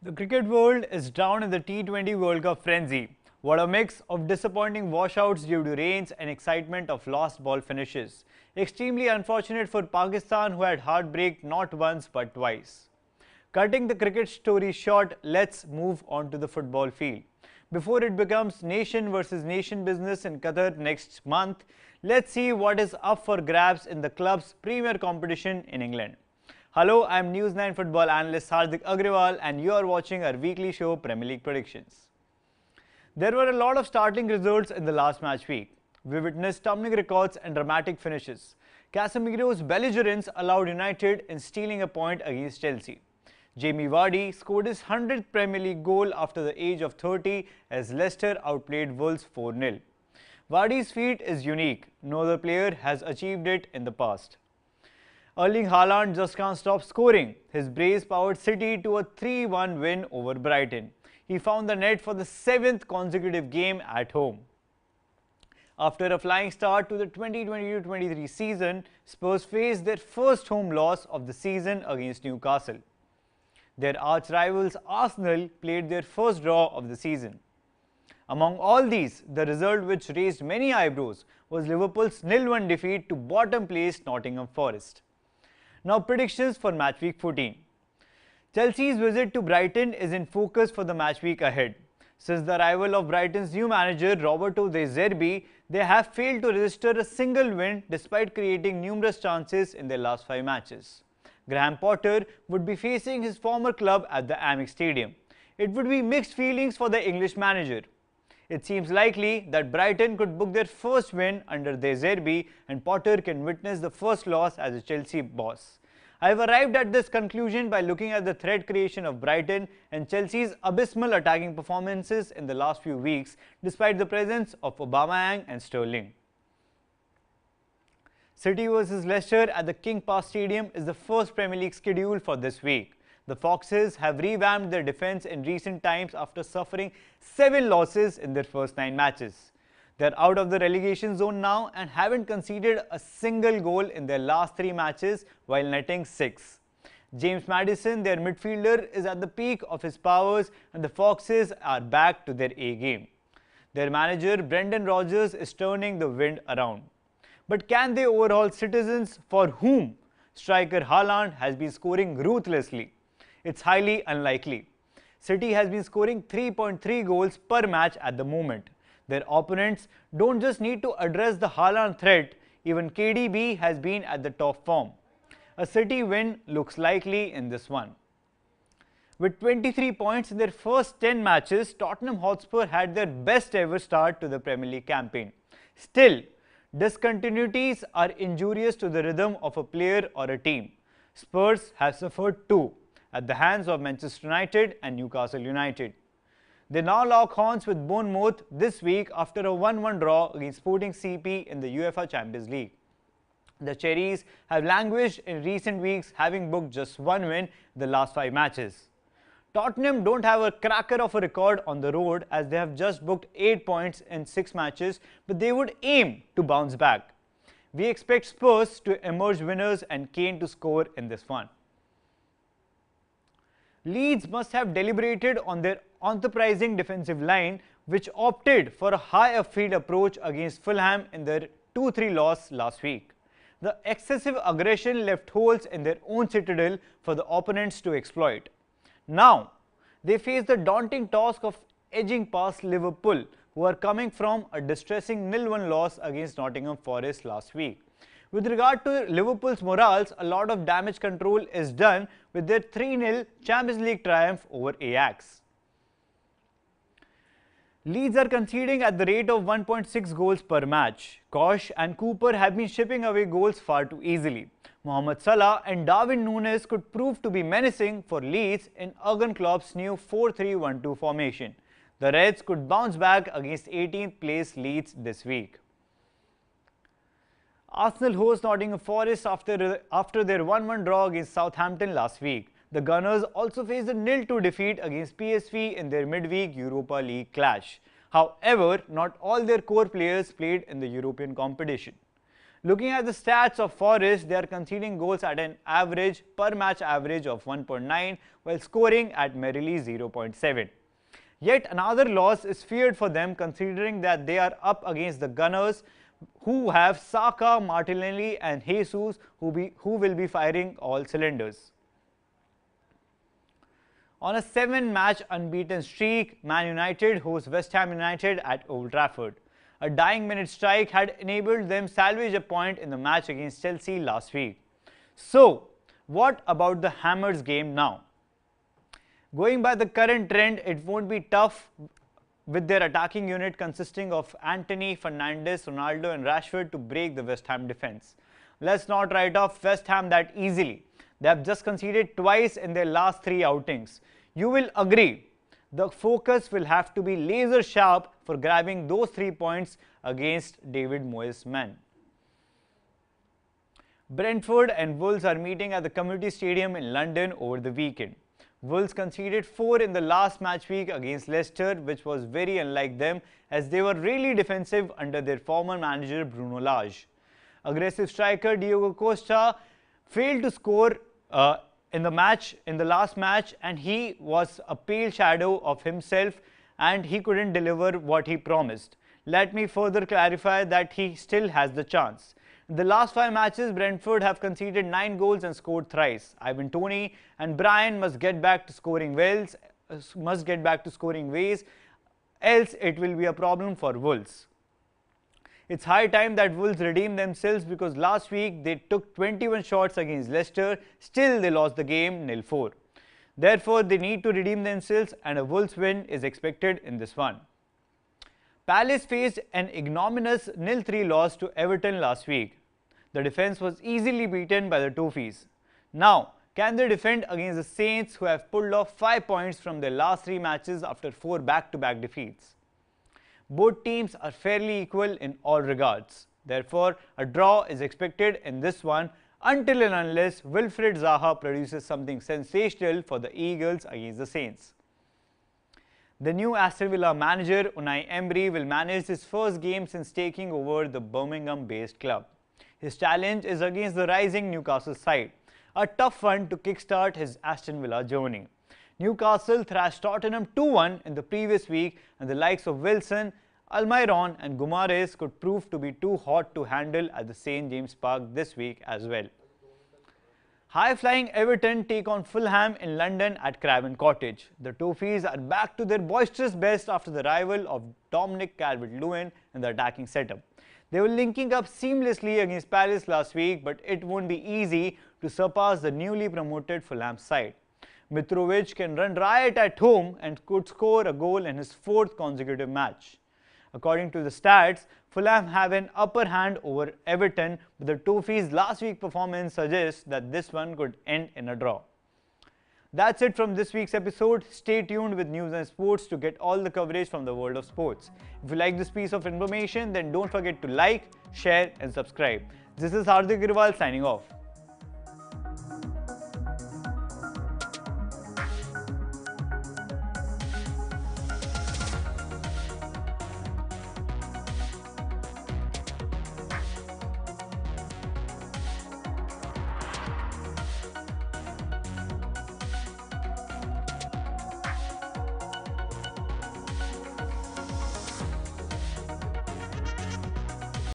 The cricket world is down in the T20 World Cup frenzy. What a mix of disappointing washouts due to rains and excitement of lost ball finishes. Extremely unfortunate for Pakistan, who had heartbreak not once but twice. Cutting the cricket story short, let's move on to the football field. Before it becomes nation versus nation business in Qatar next month, let's see what is up for grabs in the club's premier competition in England. Hello, I am News 9 football analyst Hardik Agrawal and you are watching our weekly show Premier League Predictions. There were a lot of startling results in the last match week. We witnessed tumbling records and dramatic finishes. Casemiro's belligerence allowed United in stealing a point against Chelsea. Jamie Vardy scored his 100th Premier League goal after the age of 30 as Leicester outplayed Wolves 4-0. Vardy's feat is unique. No other player has achieved it in the past. Erling Haaland just can't stop scoring. His brace powered City to a 3-1 win over Brighton. He found the net for the 7th consecutive game at home. After a flying start to the 2022-23 season, Spurs faced their first home loss of the season against Newcastle. Their arch-rivals Arsenal played their first draw of the season. Among all these, the result which raised many eyebrows was Liverpool's 0-1 defeat to bottom-placed Nottingham Forest. Now predictions for match week 14. Chelsea's visit to Brighton is in focus for the match week ahead. Since the arrival of Brighton's new manager Roberto De Zerbi, they have failed to register a single win despite creating numerous chances in their last 5 matches. Graham Potter would be facing his former club at the Amex Stadium. It would be mixed feelings for the English manager. It seems likely that Brighton could book their first win under De Zerbi and Potter can witness the first loss as a Chelsea boss. I have arrived at this conclusion by looking at the threat creation of Brighton and Chelsea's abysmal attacking performances in the last few weeks despite the presence of Aubameyang and Sterling. City vs Leicester at the King Power Stadium is the first Premier League schedule for this week. The Foxes have revamped their defence in recent times after suffering 7 losses in their first 9 matches. They are out of the relegation zone now and haven't conceded a single goal in their last 3 matches while netting 6. James Maddison, their midfielder, is at the peak of his powers and the Foxes are back to their A game. Their manager Brendan Rodgers is turning the wind around. But can they overhaul citizens for whom striker Haaland has been scoring ruthlessly? It's highly unlikely. City has been scoring 3.3 goals per match at the moment. Their opponents don't just need to address the Haaland threat, even KDB has been at the top form. A City win looks likely in this one. With 23 points in their first 10 matches, Tottenham Hotspur had their best ever start to the Premier League campaign. Still, discontinuities are injurious to the rhythm of a player or a team. Spurs have suffered too, at the hands of Manchester United and Newcastle United. They now lock horns with Bournemouth this week after a 1-1 draw against Sporting CP in the UEFA Champions League. The Cherries have languished in recent weeks, having booked just 1 win in the last 5 matches. Tottenham don't have a cracker of a record on the road as they have just booked 8 points in 6 matches, but they would aim to bounce back. We expect Spurs to emerge winners and Kane to score in this one. Leeds must have deliberated on their enterprising defensive line, which opted for a high upfield approach against Fulham in their 2-3 loss last week. The excessive aggression left holes in their own citadel for the opponents to exploit. Now, they face the daunting task of edging past Liverpool, who are coming from a distressing 0-1 loss against Nottingham Forest last week. With regard to Liverpool's morals, a lot of damage control is done with their 3-0 Champions League triumph over Ajax. Leeds are conceding at the rate of 1.6 goals per match. Kosh and Cooper have been shipping away goals far too easily. Mohamed Salah and Darwin Núñez could prove to be menacing for Leeds in Jurgen Klopp's new 4-3-1-2 formation. The Reds could bounce back against 18th place Leeds this week. Arsenal host Nottingham Forest after their 1-1 draw against Southampton last week. The Gunners also faced a 0-2 defeat against PSV in their midweek Europa League clash. However, not all their core players played in the European competition. Looking at the stats of Forest, they are conceding goals at an average per match average of 1.9 while scoring at merely 0.7. Yet another loss is feared for them considering that they are up against the Gunners who have Saka, Martinelli and Jesus who will be firing all cylinders. On a 7-match unbeaten streak, Man United host West Ham United at Old Trafford. A dying minute strike had enabled them salvage a point in the match against Chelsea last week. So, what about the Hammers game now? Going by the current trend, it won't be tough with their attacking unit consisting of Antony, Fernandes, Ronaldo and Rashford to break the West Ham defence. Let's not write off West Ham that easily. They have just conceded twice in their last 3 outings. You will agree, the focus will have to be laser sharp for grabbing those 3 points against David Moyes' men. Brentford and Wolves are meeting at the Community Stadium in London over the weekend. Wolves conceded 4 in the last match week against Leicester, which was very unlike them as they were really defensive under their former manager Bruno Lage. Aggressive striker Diogo Costa failed to score in the last match, and he was a pale shadow of himself and he couldn't deliver what he promised. Let me further clarify that he still has the chance. In the last 5 matches, Brentford have conceded 9 goals and scored thrice. Ivan Toney and Brian must get back to scoring ways, else it will be a problem for Wolves. It's high time that Wolves redeem themselves because last week they took 21 shots against Leicester, still they lost the game 0-4. Therefore, they need to redeem themselves and a Wolves win is expected in this one. Palace faced an ignominious 0-3 loss to Everton last week. The defence was easily beaten by the Toffees. Now, can they defend against the Saints who have pulled off 5 points from their last 3 matches after 4 back-to-back defeats? Both teams are fairly equal in all regards. Therefore, a draw is expected in this one until and unless Wilfried Zaha produces something sensational for the Eagles against the Saints. The new Aston Villa manager Unai Emery will manage his first game since taking over the Birmingham-based club. His challenge is against the rising Newcastle side, a tough one to kickstart his Aston Villa journey. Newcastle thrashed Tottenham 2-1 in the previous week and the likes of Wilson, Almiron and Gumares could prove to be too hot to handle at the St James Park this week as well. High-flying Everton take on Fulham in London at Craven Cottage. The Toffees are back to their boisterous best after the arrival of Dominic Calvert-Lewin in the attacking setup. They were linking up seamlessly against Palace last week, but it won't be easy to surpass the newly promoted Fulham side. Mitrovic can run riot at home and could score a goal in his 4th consecutive match. According to the stats, Fulham have an upper hand over Everton, but the Toffees' last week's performance suggests that this one could end in a draw. That's it from this week's episode. Stay tuned with news and sports to get all the coverage from the world of sports. If you like this piece of information, then don't forget to like, share and subscribe. This is Hardik Agrawal signing off.